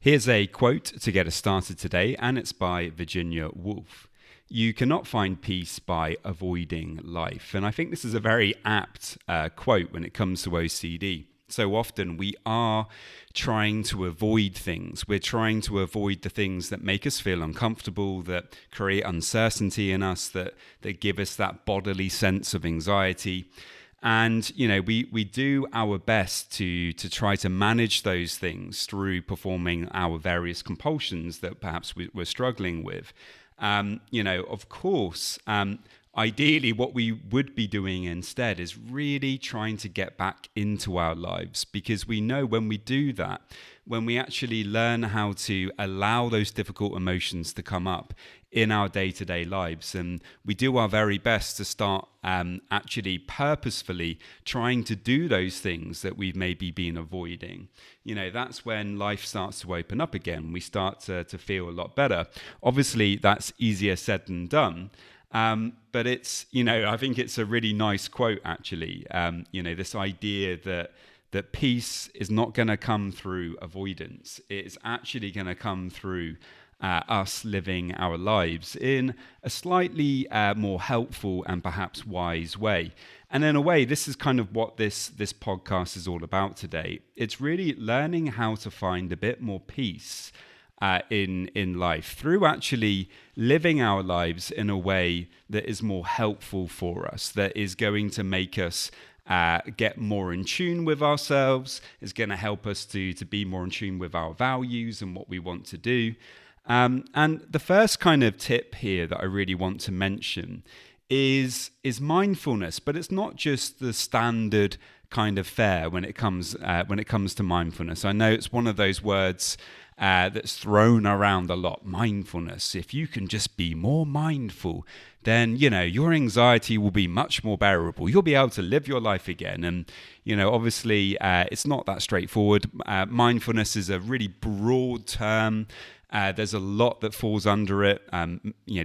Here's a quote to get us started today, and it's by Virginia Woolf. You cannot find peace by avoiding life. And I think this is a very apt quote when it comes to OCD. So often we are trying to avoid things. We're trying to avoid the things that make us feel uncomfortable, that create uncertainty in us, that give us that bodily sense of anxiety. And, we do our best to try to manage those things through performing our various compulsions that perhaps we're struggling with. Of course, ideally, what we would be doing instead is really trying to get back into our lives, because we know when we do that, when we actually learn how to allow those difficult emotions to come up in our day-to-day lives, and we do our very best to start actually purposefully trying to do those things that we've maybe been avoiding, that's when life starts to open up again. We start to feel a lot better. Obviously, that's easier said than done. But it's, I think it's a really nice quote, actually. This idea that peace is not going to come through avoidance. It's actually going to come through us living our lives in a slightly more helpful and perhaps wise way. And in a way, this is kind of what this podcast is all about today. It's really learning how to find a bit more peace in life through actually living our lives in a way that is more helpful for us, that is going to make us get more in tune with ourselves, is going to help us to be more in tune with our values and what we want to do. And the first kind of tip here that I really want to mention is mindfulness, but it's not just the standard kind of fare when it comes to mindfulness. I know it's one of those words that's thrown around a lot, mindfulness. If you can just be more mindful, then, your anxiety will be much more bearable. You'll be able to live your life again. And, obviously, it's not that straightforward. Mindfulness is a really broad term. There's a lot that falls under it,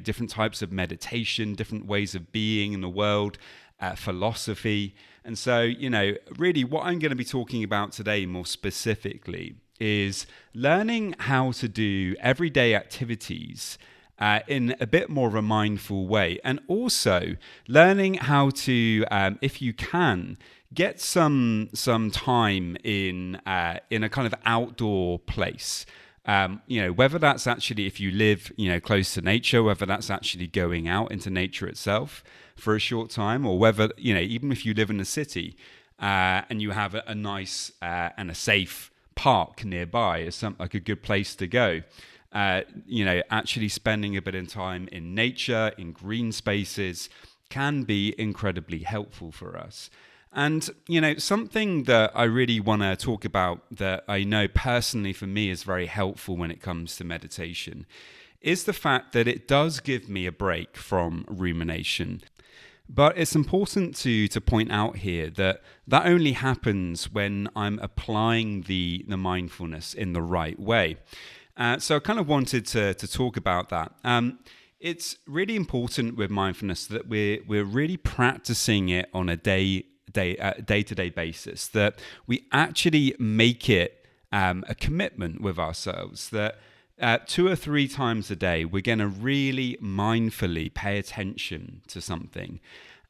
different types of meditation, different ways of being in the world, philosophy. And so, really what I'm going to be talking about today more specifically is learning how to do everyday activities in a bit more of a mindful way, and also learning how to, if you can, get some time in a kind of outdoor place. Whether that's actually if you live, close to nature, whether that's actually going out into nature itself for a short time, or whether, even if you live in a city and you have a nice and a safe park nearby is like a good place to go. Actually spending a bit of time in nature, in green spaces, can be incredibly helpful for us. And, something that I really want to talk about that I know personally for me is very helpful when it comes to meditation is the fact that it does give me a break from rumination. But it's important to point out here that only happens when I'm applying the mindfulness in the right way. So I kind of wanted to talk about that. It's really important with mindfulness that we're really practicing it on a day-to-day basis, that we actually make it a commitment with ourselves, that 2 or 3 times a day we're going to really mindfully pay attention to something.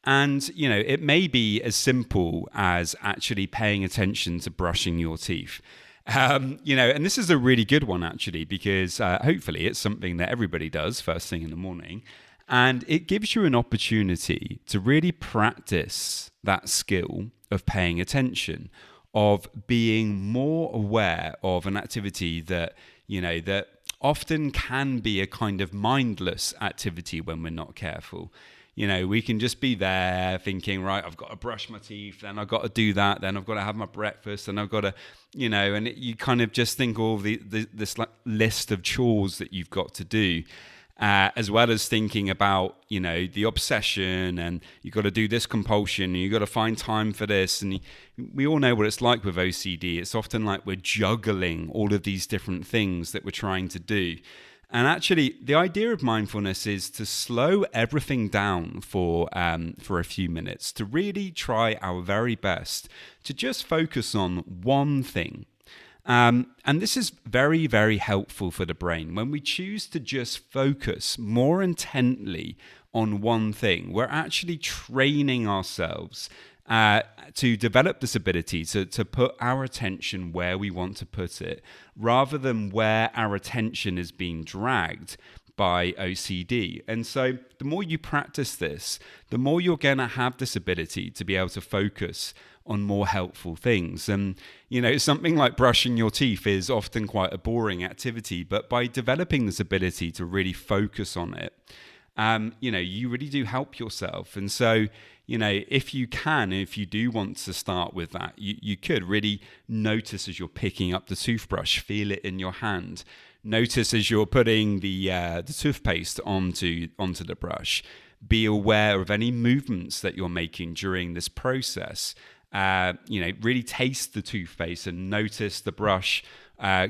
And it may be as simple as actually paying attention to brushing your teeth. And this is a really good one actually, because hopefully it's something that everybody does first thing in the morning. And it gives you an opportunity to really practice that skill of paying attention, of being more aware of an activity that, that often can be a kind of mindless activity when we're not careful. We can just be there thinking, right, I've got to brush my teeth, then I've got to do that, then I've got to have my breakfast, and I've got to, and you kind of just think all this list of chores that you've got to do. As well as thinking about, the obsession, and you've got to do this compulsion, and you've got to find time for this. And we all know what it's like with OCD. It's often like we're juggling all of these different things that we're trying to do. And actually, the idea of mindfulness is to slow everything down for a few minutes, to really try our very best to just focus on one thing. And this is very, very helpful for the brain. When we choose to just focus more intently on one thing, we're actually training ourselves to develop this ability to put our attention where we want to put it, rather than where our attention is being dragged by OCD. And so the more you practice this, the more you're going to have this ability to be able to focus on more helpful things. And, something like brushing your teeth is often quite a boring activity, but by developing this ability to really focus on it, you really do help yourself. And so, if you do want to start with that, you could really notice as you're picking up the toothbrush, feel it in your hand. Notice as you're putting the toothpaste onto the brush. Be aware of any movements that you're making during this process. Really taste the toothpaste and notice the brush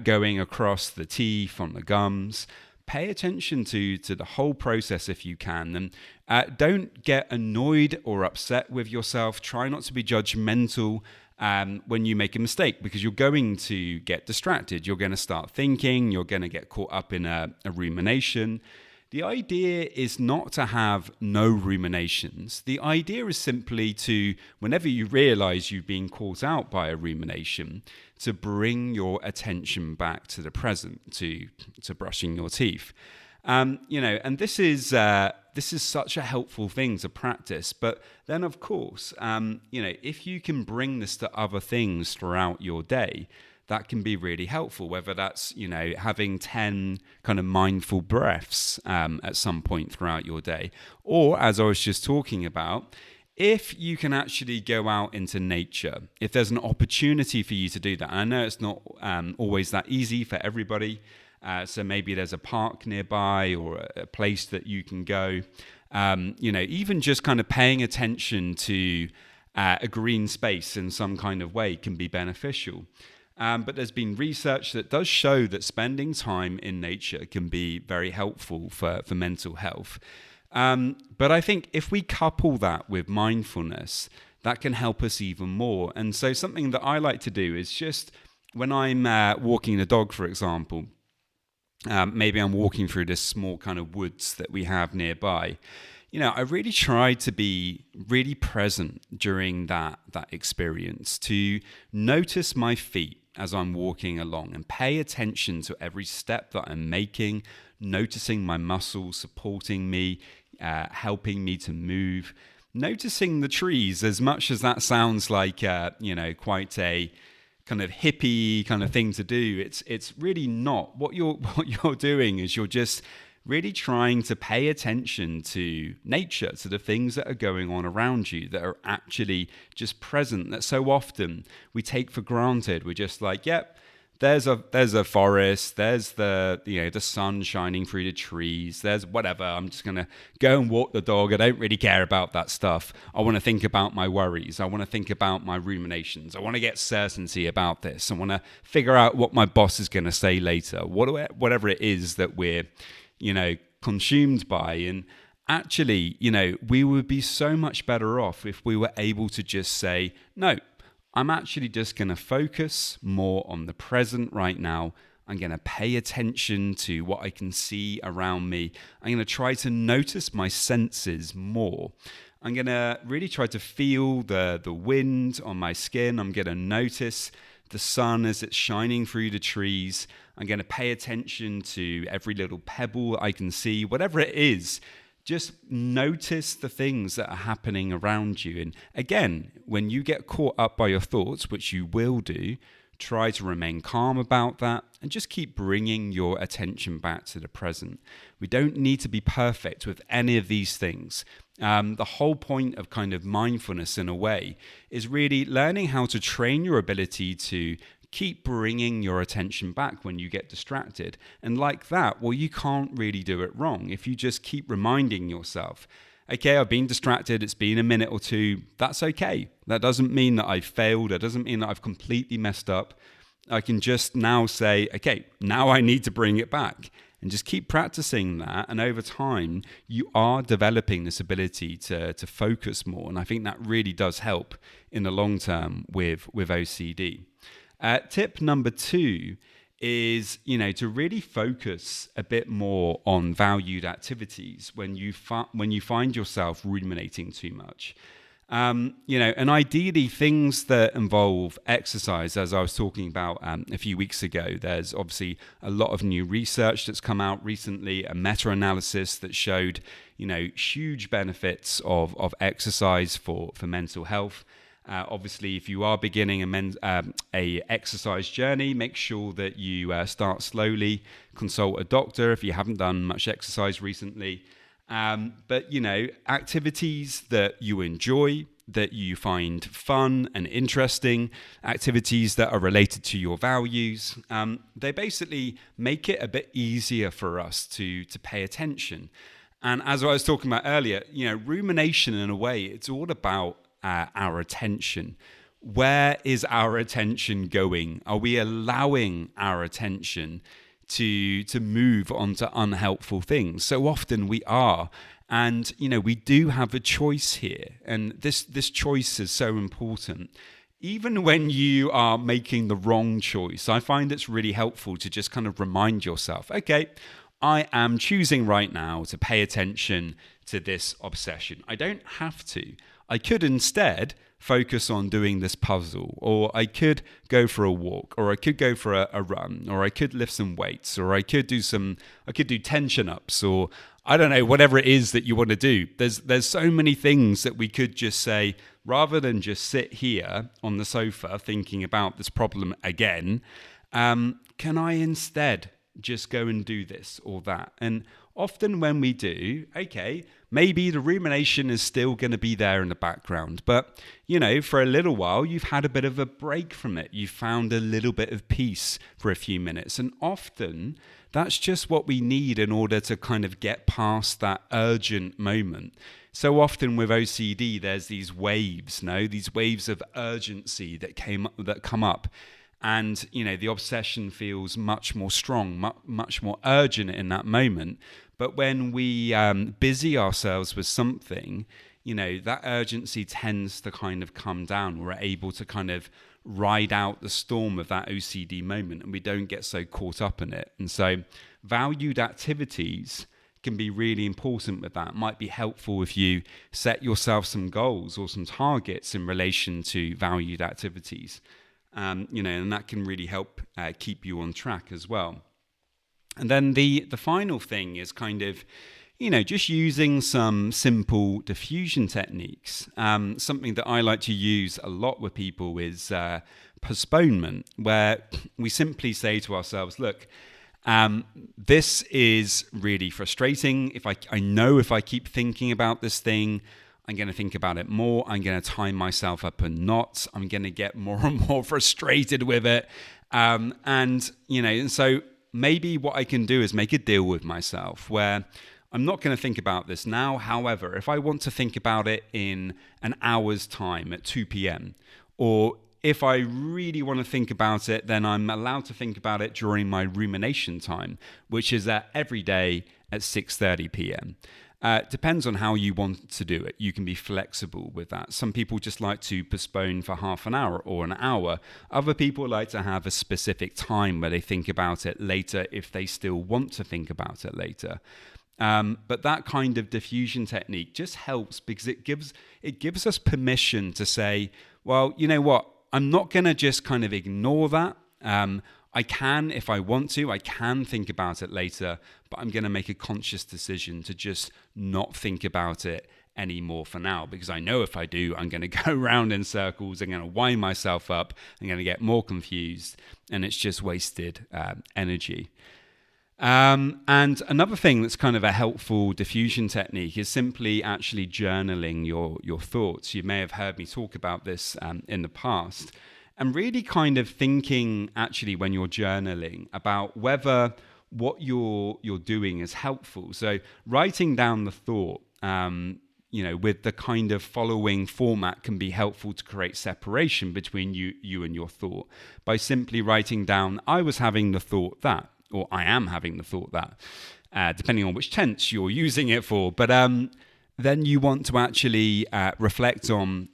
going across the teeth, on the gums. Pay attention to the whole process if you can. And don't get annoyed or upset with yourself. Try not to be judgmental when you make a mistake, because you're going to get distracted. You're going to start thinking. You're going to get caught up in a rumination. The idea is not to have no ruminations. The idea is simply to, whenever you realize you've been caught out by a rumination, to bring your attention back to the present, to brushing your teeth. And this is such a helpful thing to practice. But then, of course, if you can bring this to other things throughout your day, that can be really helpful, whether that's, having 10 kind of mindful breaths at some point throughout your day. Or, as I was just talking about, if you can actually go out into nature, if there's an opportunity for you to do that. And I know it's not always that easy for everybody. So maybe there's a park nearby or a place that you can go. Even just kind of paying attention to a green space in some kind of way can be beneficial. But there's been research that does show that spending time in nature can be very helpful for mental health. But I think if we couple that with mindfulness, that can help us even more. And so something that I like to do is just when I'm walking the dog, for example, maybe I'm walking through this small kind of woods that we have nearby. I really try to be really present during that experience, to notice my feet as I'm walking along and pay attention to every step that I'm making, noticing my muscles supporting me, helping me to move, noticing the trees. As much as that sounds like, quite a kind of hippie kind of thing to do, it's really not. What you're doing is you're just really trying to pay attention to nature, to the things that are going on around you that are actually just present, that so often we take for granted. We're just like, yep, there's a forest, there's the sun shining through the trees, there's whatever, I'm just going to go and walk the dog. I don't really care about that stuff. I want to think about my worries. I want to think about my ruminations. I want to get certainty about this. I want to figure out what my boss is going to say later, whatever it is that we're consumed by. And actually, we would be so much better off if we were able to just say, no, I'm actually just going to focus more on the present right now. I'm going to pay attention to what I can see around me. I'm going to try to notice my senses more. I'm going to really try to feel the wind on my skin. I'm going to notice the sun as it's shining through the trees. I'm going to pay attention to every little pebble I can see, whatever it is. Just notice the things that are happening around you. And again, when you get caught up by your thoughts, which you will do, try to remain calm about that and just keep bringing your attention back to the present. We don't need to be perfect with any of these things. The whole point of kind of mindfulness, in a way, is really learning how to train your ability to keep bringing your attention back when you get distracted. And like that, well, you can't really do it wrong. If you just keep reminding yourself, okay, I've been distracted, it's been a minute or two, that's okay. That doesn't mean that I've failed. That doesn't mean that I've completely messed up. I can just now say, okay, now I need to bring it back. And just keep practicing that. And over time, you are developing this ability to focus more. And I think that really does help in the long term with OCD. Tip number 2 is, to really focus a bit more on valued activities when you find yourself ruminating too much. And ideally things that involve exercise, as I was talking about a few weeks ago. There's obviously a lot of new research that's come out recently, a meta-analysis that showed, huge benefits of exercise for mental health. Obviously, if you are beginning a exercise journey, make sure that you start slowly. Consult a doctor if you haven't done much exercise recently. But activities that you enjoy, that you find fun and interesting, activities that are related to your values, they basically make it a bit easier for us to pay attention. And as I was talking about earlier, rumination in a way, it's all about our attention. Where is our attention going? Are we allowing our attention to move onto unhelpful things? So often we are. And, we do have a choice here. And this choice is so important. Even when you are making the wrong choice, I find it's really helpful to just kind of remind yourself, okay, I am choosing right now to pay attention to this obsession. I don't have to. I could instead focus on doing this puzzle, or I could go for a walk, or I could go for a run, or I could lift some weights, or I could do 10 chin-ups, or I don't know, whatever it is that you want to do. There's so many things that we could just say, rather than just sit here on the sofa thinking about this problem again, can I instead just go and do this or that? And often when we do, okay, maybe the rumination is still going to be there in the background, but for a little while you've had a bit of a break from it. You've found a little bit of peace for a few minutes, and often that's just what we need in order to kind of get past that urgent moment. So often with OCD, there's these waves, these waves of urgency that come up. And, the obsession feels much more strong, much more urgent in that moment. But when we busy ourselves with something, that urgency tends to kind of come down. We're able to kind of ride out the storm of that OCD moment, and we don't get so caught up in it. And so valued activities can be really important with that. It might be helpful if you set yourself some goals or some targets in relation to valued activities. And that can really help keep you on track as well. And then the final thing is kind of, just using some simple diffusion techniques. Something that I like to use a lot with people is postponement, where we simply say to ourselves, look, this is really frustrating. I know if I keep thinking about this thing, I'm going to think about it more. I'm going to tie myself up in knots. I'm going to get more and more frustrated with it. And so maybe what I can do is make a deal with myself where I'm not going to think about this now. However, if I want to think about it in an hour's time at 2 p.m., or if I really want to think about it, then I'm allowed to think about it during my rumination time, which is every day at 6:30 p.m. Depends on how you want to do it. You can be flexible with that. Some people just like to postpone for half an hour or an hour. Other people like to have a specific time where they think about it later if they still want to think about it later. But that kind of diffusion technique just helps because it gives us permission to say, well, you know what? I'm not going to just kind of ignore that. I can, if I want to, I can think about it later, but I'm going to make a conscious decision to just not think about it anymore for now, because I know if I do, I'm going to go around in circles, I'm going to wind myself up, I'm going to get more confused, and it's just wasted energy. And another thing that's kind of a helpful diffusion technique is simply actually journaling your thoughts. You may have heard me talk about this in the past. And really kind of thinking actually when you're journaling about whether what you're doing is helpful. So writing down the thought, with the kind of following format can be helpful to create separation between you and your thought by simply writing down, I was having the thought that, or I am having the thought that, depending on which tense you're using it for. But then you want to actually reflect on,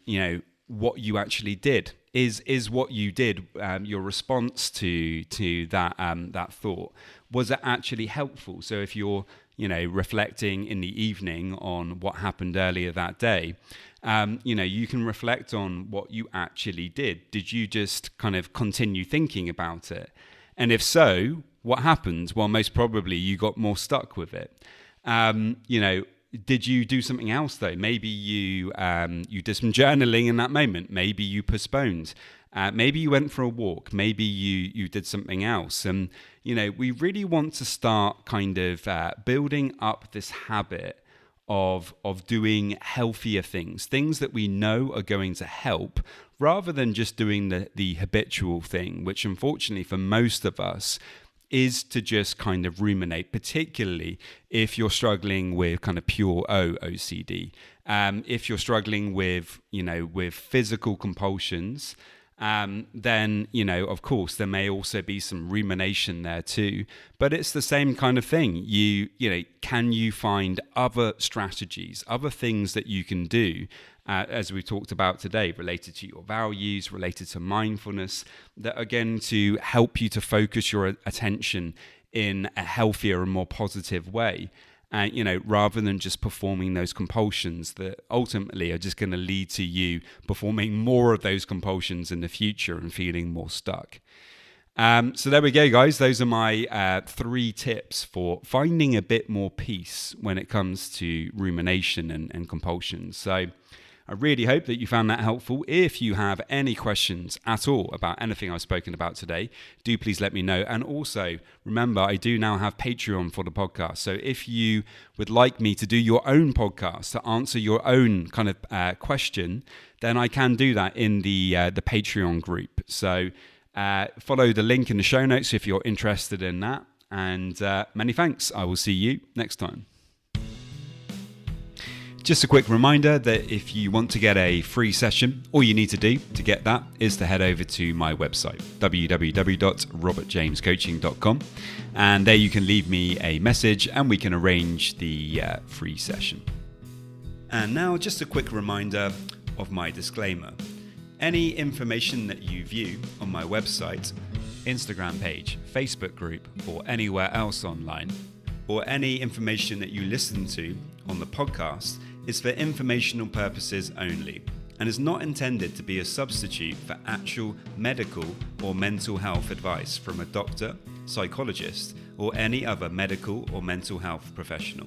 what you actually did is what you did, your response to that thought, was it actually helpful? So if you're reflecting in the evening on what happened earlier that day, you can reflect on what you actually did. Did you just kind of continue thinking about it? And if so, what happened? Well, most probably you got more stuck with it. Did you do something else though? Maybe you did some journaling in that moment. Maybe you postponed. Maybe you went for a walk. Maybe you did something else. And we really want to start kind of building up this habit of doing healthier things that we know are going to help, rather than just doing the habitual thing, which unfortunately for most of us is to just kind of ruminate, particularly if you're struggling with kind of pure OCD. If you're struggling with physical compulsions, then, of course, there may also be some rumination there too. But it's the same kind of thing. Can you find other strategies, other things that you can do, as we talked about today, related to your values, related to mindfulness, that are going to help you to focus your attention in a healthier and more positive way. Rather than just performing those compulsions that ultimately are just going to lead to you performing more of those compulsions in the future and feeling more stuck. So there we go, guys. Those are my 3 tips for finding a bit more peace when it comes to rumination and compulsions. So I really hope that you found that helpful. If you have any questions at all about anything I've spoken about today, do please let me know. And also, remember, I do now have Patreon for the podcast. So if you would like me to do your own podcast, to answer your own kind of question, then I can do that in the Patreon group. So follow the link in the show notes if you're interested in that. And many thanks. I will see you next time. Just a quick reminder that if you want to get a free session, all you need to do to get that is to head over to my website, www.robertjamescoaching.com. And there you can leave me a message and we can arrange the free session. And now just a quick reminder of my disclaimer. Any information that you view on my website, Instagram page, Facebook group, or anywhere else online, or any information that you listen to on the podcast, is for informational purposes only and is not intended to be a substitute for actual medical or mental health advice from a doctor, psychologist, or any other medical or mental health professional.